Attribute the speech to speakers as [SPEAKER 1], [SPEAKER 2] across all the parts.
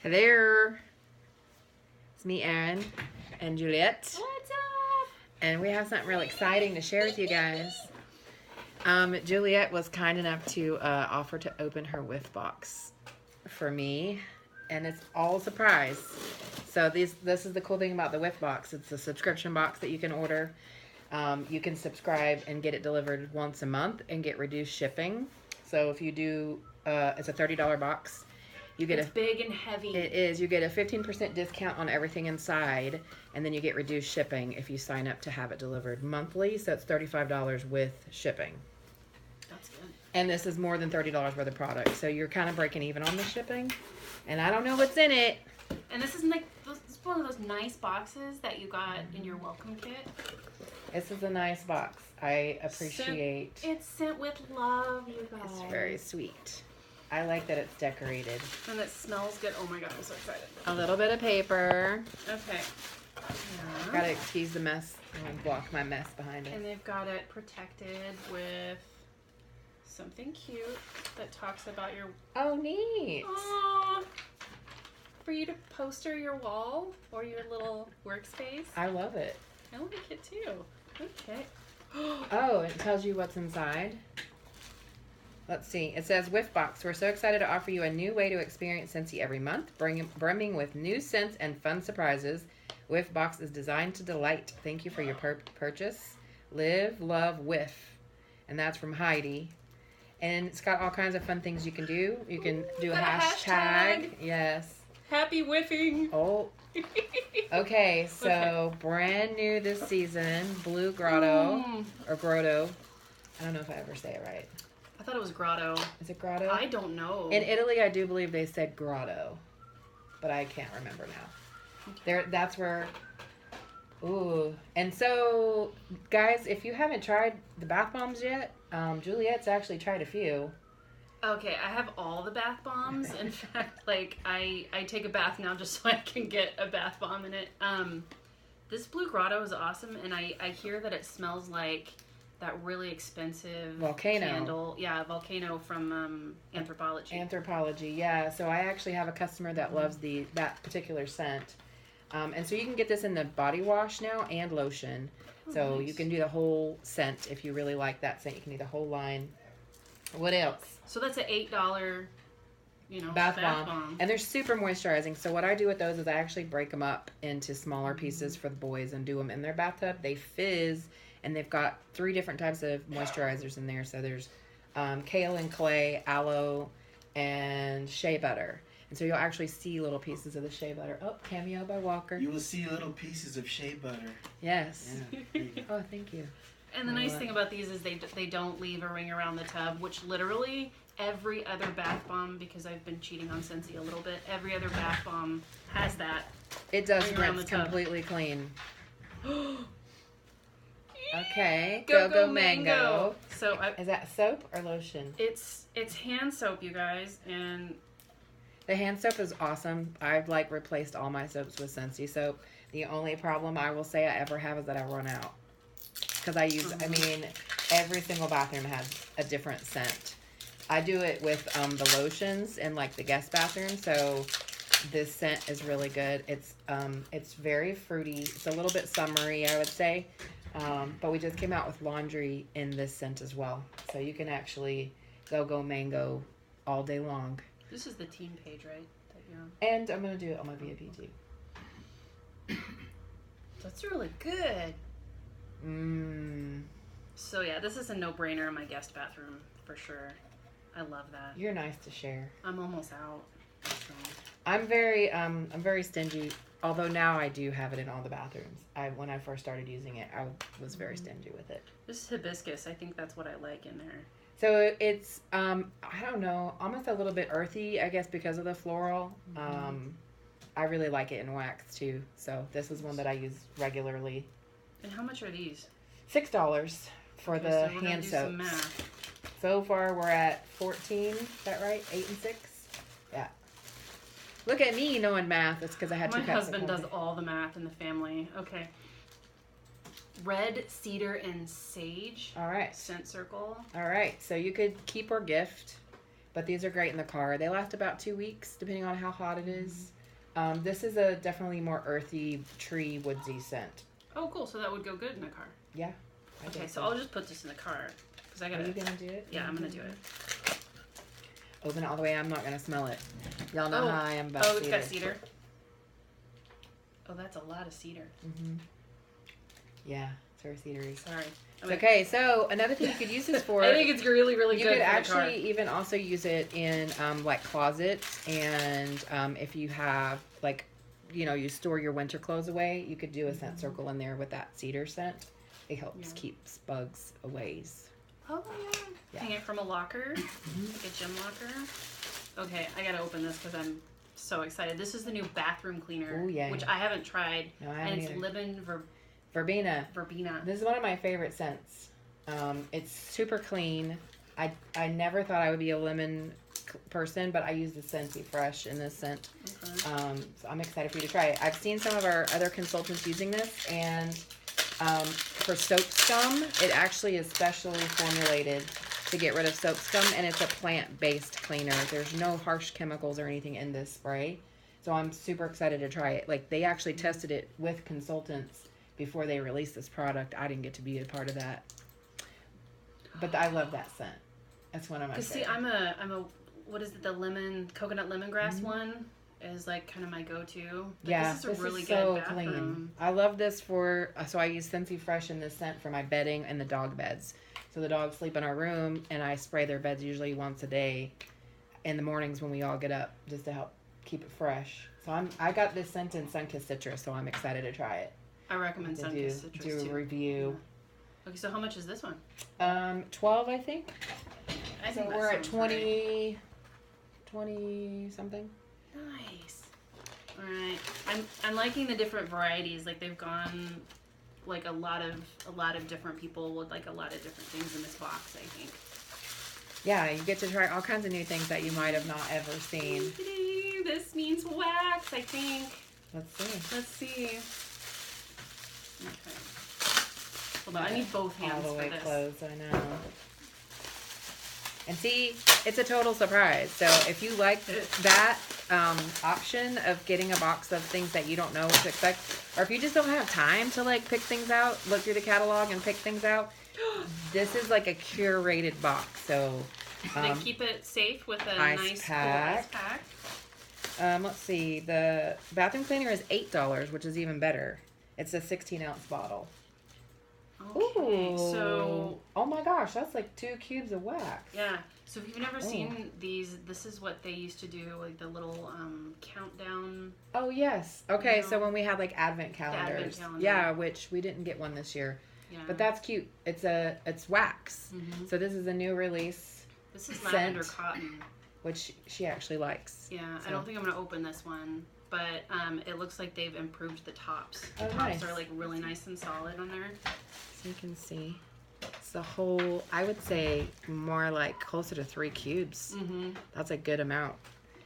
[SPEAKER 1] Hey there. It's me, Erin, and Juliet.
[SPEAKER 2] What's up?
[SPEAKER 1] And we have something real exciting to share with you guys. Juliet was kind enough to offer to open her whiff box for me, and it's all a surprise. So this is the cool thing about the whiff box. It's a subscription box that you can order. You can subscribe and get it delivered once a month and get reduced shipping. So if you do, it's a $30 box. You get
[SPEAKER 2] it's big and heavy.
[SPEAKER 1] It is. You get a 15% discount on everything inside, and then you get reduced shipping if you sign up to have it delivered monthly. So it's $35 with shipping.
[SPEAKER 2] That's good.
[SPEAKER 1] And this is more than $30 worth of product, so you're kind of breaking even on the shipping. And I don't know what's in it.
[SPEAKER 2] And this is like one of those nice boxes that you got in your welcome kit.
[SPEAKER 1] This is a nice box. I appreciate.
[SPEAKER 2] It's sent with love, you guys.
[SPEAKER 1] It's very sweet. I like that it's decorated.
[SPEAKER 2] And it smells good. Oh my god, I'm so excited.
[SPEAKER 1] A little bit of paper.
[SPEAKER 2] Okay. Yeah.
[SPEAKER 1] Gotta excuse the mess. I'm gonna block my mess behind it.
[SPEAKER 2] And they've got it protected with something cute that talks about your...
[SPEAKER 1] Oh, neat.
[SPEAKER 2] Aww. For you to poster your wall or your little workspace.
[SPEAKER 1] I love it.
[SPEAKER 2] I like it too. Okay.
[SPEAKER 1] Oh, it tells you what's inside. Let's see. It says, Whiff Box. We're so excited to offer you a new way to experience Scentsy every month, brimming with new scents and fun surprises. Whiff Box is designed to delight. Thank you for your purchase. Live, love, whiff. And that's from Heidi. And it's got all kinds of fun things you can do. You can do a hashtag. Yes.
[SPEAKER 2] Happy whiffing.
[SPEAKER 1] Oh. Okay, so brand new this season. Blue Grotto. Or Grotto. I don't know if I ever say it right.
[SPEAKER 2] I thought it was grotto.
[SPEAKER 1] Is it grotto?
[SPEAKER 2] I don't know.
[SPEAKER 1] In Italy, I do believe they said grotto, but I can't remember now. Okay. That's where. Ooh, and so guys, if you haven't tried the bath bombs yet, Juliet's actually tried a few.
[SPEAKER 2] Okay, I have all the bath bombs. In fact, like I take a bath now just so I can get a bath bomb in it. This Blue Grotto is awesome, and I hear that it smells like that really expensive
[SPEAKER 1] volcano
[SPEAKER 2] candle. Yeah, volcano from Anthropology.
[SPEAKER 1] Anthropology, yeah. So I actually have a customer that loves that particular scent. And so you can get this in the body wash now and lotion. So nice. You can do the whole scent if you really like that scent. You can do the whole line. What else?
[SPEAKER 2] So that's an $8,
[SPEAKER 1] bath bomb. And they're super moisturizing. So what I do with those is I actually break them up into smaller pieces for the boys and do them in their bathtub. They fizz. And they've got 3 different types of moisturizers in there. So there's kale and clay, aloe, and shea butter. And so you'll actually see little pieces of the shea butter. Oh, cameo by Walker.
[SPEAKER 3] You will see little pieces of shea butter.
[SPEAKER 1] Yes.
[SPEAKER 3] Yeah,
[SPEAKER 1] oh, thank you.
[SPEAKER 2] And the nice thing about these is they don't leave a ring around the tub, which literally every other bath bomb, because I've been cheating on Scentsy a little bit, every other bath bomb has that.
[SPEAKER 1] It does rinse completely clean. Okay, Go Mango.
[SPEAKER 2] So
[SPEAKER 1] is that soap or lotion?
[SPEAKER 2] It's hand soap, you guys, and
[SPEAKER 1] the hand soap is awesome. I've replaced all my soaps with Scentsy soap. The only problem I will say I ever have is that I run out because I use. I mean, every single bathroom has a different scent. I do it with the lotions in the guest bathroom, so this scent is really good. It's very fruity. It's a little bit summery, I would say. But we just came out with laundry in this scent as well. So you can actually go mango all day long.
[SPEAKER 2] This is the team page, right? That you're on.
[SPEAKER 1] And I'm going to do it on my VIP too.
[SPEAKER 2] That's really good. So yeah, this is a no-brainer in my guest bathroom for sure. I love that.
[SPEAKER 1] You're nice to share.
[SPEAKER 2] I'm almost out. So.
[SPEAKER 1] I'm very stingy. Although now I do have it in all the bathrooms. When I first started using it, I was very stingy with it.
[SPEAKER 2] This is hibiscus. I think that's what I like in there.
[SPEAKER 1] So it's, I don't know, almost a little bit earthy, I guess, because of the floral. I really like it in wax, too. So this is one that I use regularly.
[SPEAKER 2] And how much are these?
[SPEAKER 1] $6 for the hand soaps.
[SPEAKER 2] Some math.
[SPEAKER 1] So far, we're at 14. Is that right? 8 and 6? Yeah. Look at me knowing math. It's because I had 2 cups.
[SPEAKER 2] My husband does all the math in the family. Okay. Red cedar and sage.
[SPEAKER 1] All right.
[SPEAKER 2] Scent circle.
[SPEAKER 1] All right. So you could keep or gift. but these are great in the car. They last about 2 weeks, depending on how hot it is. This is a definitely more earthy, tree, woodsy scent.
[SPEAKER 2] Oh, cool. So that would go good in a car.
[SPEAKER 1] Yeah.
[SPEAKER 2] Okay, so I'll just put this in the car. Because I gotta...
[SPEAKER 1] Are you going to do it?
[SPEAKER 2] Yeah, I'm going to do it.
[SPEAKER 1] Open it all the way. I'm not going to smell it. Y'all know how I am about
[SPEAKER 2] cedar.
[SPEAKER 1] cedar.
[SPEAKER 2] It's got cedar. Oh, that's a lot of cedar.
[SPEAKER 1] Mm-hmm. Yeah, it's very cedary.
[SPEAKER 2] Sorry.
[SPEAKER 1] Okay, so another thing you could use this for...
[SPEAKER 2] I think it's really, really good.
[SPEAKER 1] You could actually even also use it in like closets, and if you have like, you store your winter clothes away, you could do a scent circle in there with that cedar scent. It helps keeps bugs away.
[SPEAKER 2] Oh yeah. Hang it from a locker, like a gym locker. Okay, I gotta open this because I'm so excited. This is the new bathroom cleaner, which I haven't tried,
[SPEAKER 1] no, I haven't
[SPEAKER 2] and it's
[SPEAKER 1] Verbena.
[SPEAKER 2] Verbena.
[SPEAKER 1] This is one of my favorite scents. It's super clean. I never thought I would be a lemon person, but I use the Scentsy Fresh in this scent.
[SPEAKER 2] Okay.
[SPEAKER 1] So I'm excited for you to try it. I've seen some of our other consultants using this, and for soap scum, it actually is specially formulated to get rid of soap scum, and it's a plant-based cleaner. There's no harsh chemicals or anything in this spray, so I'm super excited to try it. Like, they actually tested it with consultants before they released this product. I didn't get to be a part of that, but I love that scent. That's one of my favorites.
[SPEAKER 2] See, I'm a what is it? The coconut lemongrass one is like kind of my go-to. But
[SPEAKER 1] yeah,
[SPEAKER 2] this is
[SPEAKER 1] so
[SPEAKER 2] good bathroom.
[SPEAKER 1] clean. I love this so I use Scentsy Fresh in this scent for my bedding and the dog beds. So the dogs sleep in our room, and I spray their beds usually once a day in the mornings when we all get up, just to help keep it fresh. So I got this scent in Sunkissed Citrus, so I'm excited to try it.
[SPEAKER 2] I recommend Sunkissed Citrus
[SPEAKER 1] do a
[SPEAKER 2] too.
[SPEAKER 1] review.
[SPEAKER 2] Yeah. Okay, so how much is this one?
[SPEAKER 1] 12, I think.
[SPEAKER 2] I think
[SPEAKER 1] we're at 20 something.
[SPEAKER 2] Nice. All right. I'm liking the different varieties. Like, they've gone like a lot of different people with like a lot of different things in this box, I think.
[SPEAKER 1] Yeah, you get to try all kinds of new things that you might have not ever seen.
[SPEAKER 2] This needs wax, I think.
[SPEAKER 1] Let's see.
[SPEAKER 2] Okay. Hold on, I need both hands
[SPEAKER 1] all the way
[SPEAKER 2] for this.
[SPEAKER 1] closed, I know. And see, it's a total surprise. So if you like that option of getting a box of things that you don't know what to expect, or if you just don't have time to like pick things out, look through the catalog and pick things out, this is like a curated box. So
[SPEAKER 2] they keep it safe with a
[SPEAKER 1] ice
[SPEAKER 2] nice
[SPEAKER 1] pack.
[SPEAKER 2] cool ice pack.
[SPEAKER 1] Let's see. The bathroom cleaner is $8, which is even better. It's a 16-ounce bottle.
[SPEAKER 2] Okay, so...
[SPEAKER 1] Oh my gosh, that's like 2 cubes of wax.
[SPEAKER 2] Yeah. So if you've never seen these, this is what they used to do, like the little countdown.
[SPEAKER 1] Oh, yes. Okay, so when we had like advent calendars.
[SPEAKER 2] Advent calendar.
[SPEAKER 1] Yeah, which we didn't get one this year.
[SPEAKER 2] Yeah.
[SPEAKER 1] But that's cute. It's wax.
[SPEAKER 2] Mm-hmm.
[SPEAKER 1] So this is a new release.
[SPEAKER 2] This is lavender cotton.
[SPEAKER 1] Which she actually likes.
[SPEAKER 2] Yeah,
[SPEAKER 1] so.
[SPEAKER 2] I don't think I'm going to open this one. But it looks like they've improved the tops.
[SPEAKER 1] Oh,
[SPEAKER 2] The tops
[SPEAKER 1] nice.
[SPEAKER 2] are like really nice and solid on there.
[SPEAKER 1] So you can see. It's the whole, I would say more like closer to 3 cubes.
[SPEAKER 2] Mm-hmm.
[SPEAKER 1] That's a good amount.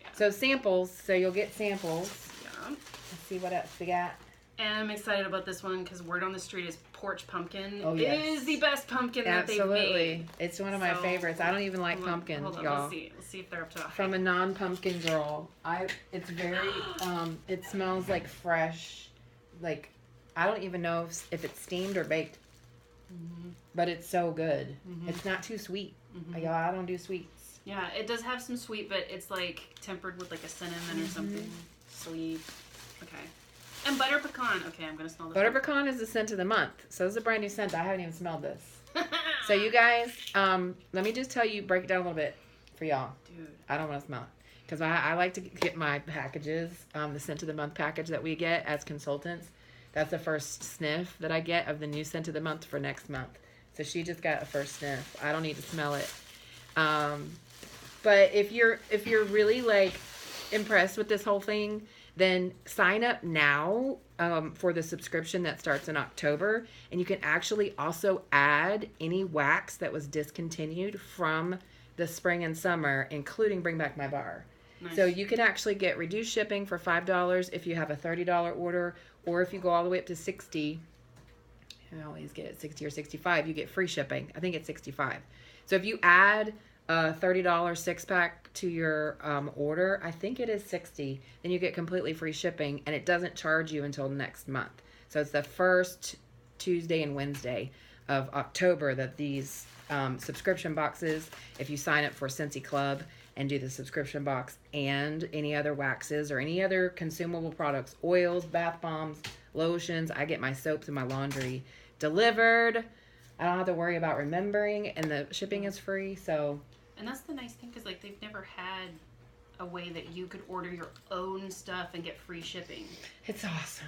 [SPEAKER 2] Yeah.
[SPEAKER 1] So samples. So you'll get samples.
[SPEAKER 2] Yeah.
[SPEAKER 1] Let's see what else we got.
[SPEAKER 2] And I'm excited about this one because word on the street is porch pumpkin.
[SPEAKER 1] Oh,
[SPEAKER 2] It
[SPEAKER 1] yes.
[SPEAKER 2] is the best pumpkin that they've
[SPEAKER 1] Absolutely.
[SPEAKER 2] made.
[SPEAKER 1] It's one of my favorites. I don't even like pumpkins,
[SPEAKER 2] hold on,
[SPEAKER 1] y'all.
[SPEAKER 2] Let's see if they're up to it.
[SPEAKER 1] From a non-pumpkin girl, it's very it smells like fresh, like I don't even know if it's steamed or baked, but it's so good. It's not too sweet. Y'all, I don't do sweets.
[SPEAKER 2] Yeah, it does have some sweet, but it's like tempered with like a cinnamon or something sweet. Okay. And butter pecan. Okay, I'm gonna smell this.
[SPEAKER 1] Butter pecan is the scent of the month. So this is a brand new scent. I haven't even smelled this. So you guys, let me just tell you, break it down a little bit for y'all.
[SPEAKER 2] Dude.
[SPEAKER 1] I don't want to smell it. Because I like to get my packages, the scent of the month package that we get as consultants. That's the first sniff that I get of the new scent of the month for next month. So she just got a first sniff. I don't need to smell it. But if you're really like impressed with this whole thing, then sign up now for the subscription that starts in October. And you can actually also add any wax that was discontinued from the spring and summer, including Bring Back My Bar.
[SPEAKER 2] Nice.
[SPEAKER 1] So you can actually get reduced shipping for $5 if you have a $30 order, or if you go all the way up to $60, you always get it $60 or $65, you get free shipping. I think it's $65. So if you add a $30 6-pack to your order, I think it is $60, then you get completely free shipping, and it doesn't charge you until next month. So it's the first Tuesday and Wednesday of October that these subscription boxes, if you sign up for Scentsy Club and do the subscription box and any other waxes or any other consumable products, oils, bath bombs, lotions, I get my soaps and my laundry delivered. I don't have to worry about remembering, and the shipping is free. So,
[SPEAKER 2] and that's the nice thing, because like they've never had a way that you could order your own stuff and get free shipping.
[SPEAKER 1] it's awesome.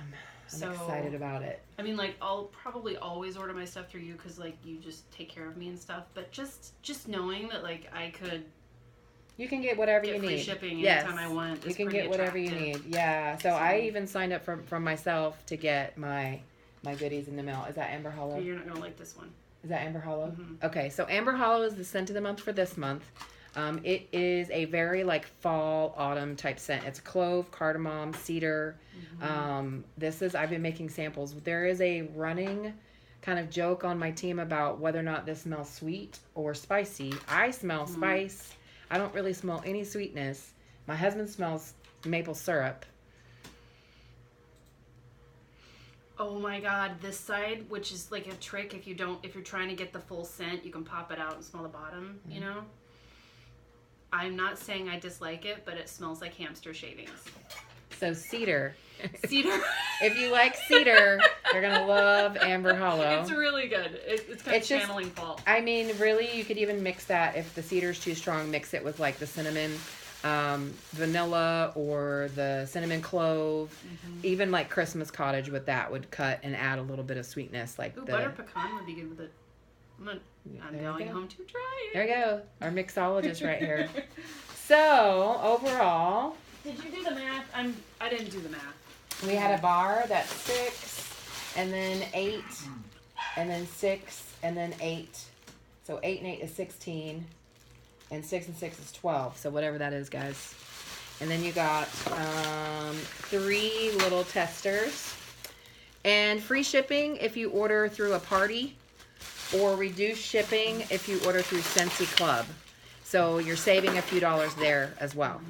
[SPEAKER 1] I'm excited about it.
[SPEAKER 2] I mean, like, I'll probably always order my stuff through you because like you just take care of me and stuff. But just knowing that like I could,
[SPEAKER 1] you can get whatever
[SPEAKER 2] get
[SPEAKER 1] you
[SPEAKER 2] free
[SPEAKER 1] need.
[SPEAKER 2] shipping
[SPEAKER 1] Yes,
[SPEAKER 2] anytime I want.
[SPEAKER 1] you can get whatever you need. Yeah. So I even signed up from myself to get my goodies in the mail. Is that Amber Hollow?
[SPEAKER 2] You're not gonna like this one.
[SPEAKER 1] Is that Amber Hollow?
[SPEAKER 2] Mm-hmm.
[SPEAKER 1] Okay, so Amber Hollow is the scent of the month for this month. It is a very like fall, autumn type scent. It's clove, cardamom, cedar.
[SPEAKER 2] Mm-hmm.
[SPEAKER 1] I've been making samples. There is a running kind of joke on my team about whether or not this smells sweet or spicy. I smell spice. I don't really smell any sweetness. My husband smells maple syrup.
[SPEAKER 2] Oh my god, this side, which is like a trick if you're trying to get the full scent, you can pop it out and smell the bottom, you know? I'm not saying I dislike it, but it smells like hamster shavings.
[SPEAKER 1] So cedar.
[SPEAKER 2] Cedar.
[SPEAKER 1] If you like cedar, you're going to love Amber Hollow.
[SPEAKER 2] It's really good. It's kind of channeling fall.
[SPEAKER 1] I mean, really, you could even mix that. If the cedar's too strong, mix it with like the cinnamon, vanilla, or the cinnamon clove. Even like Christmas cottage with that would cut and add a little bit of sweetness. Like
[SPEAKER 2] butter pecan would be good with it. I'm going home to try it.
[SPEAKER 1] There you go. Our mixologist right here. So, overall,
[SPEAKER 2] did you do the math? I didn't do the math.
[SPEAKER 1] We had a bar that's 6, and then 8, and then 6, and then 8. So 8 and 8 is 16, and 6 and 6 is 12. So whatever that is, guys. And then you got 3 little testers, and free shipping if you order through a party, or reduced shipping if you order through Scentsy Club. So you're saving a few dollars there as well.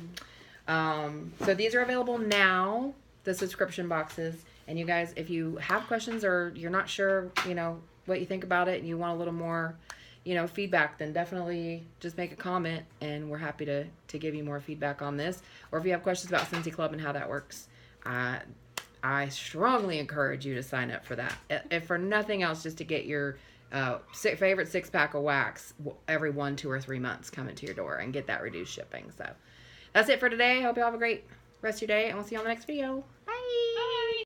[SPEAKER 1] So these are available now, the subscription boxes. And you guys, if you have questions or you're not sure, what you think about it and you want a little more, feedback, then definitely just make a comment and we're happy to give you more feedback on this. Or if you have questions about Scentsy Club and how that works, I strongly encourage you to sign up for that. If for nothing else, just to get your favorite 6-pack of wax every 1, 2, or 3 months coming to your door and get that reduced shipping. So that's it for today. Hope you all have a great rest of your day, and we'll see you on the next video.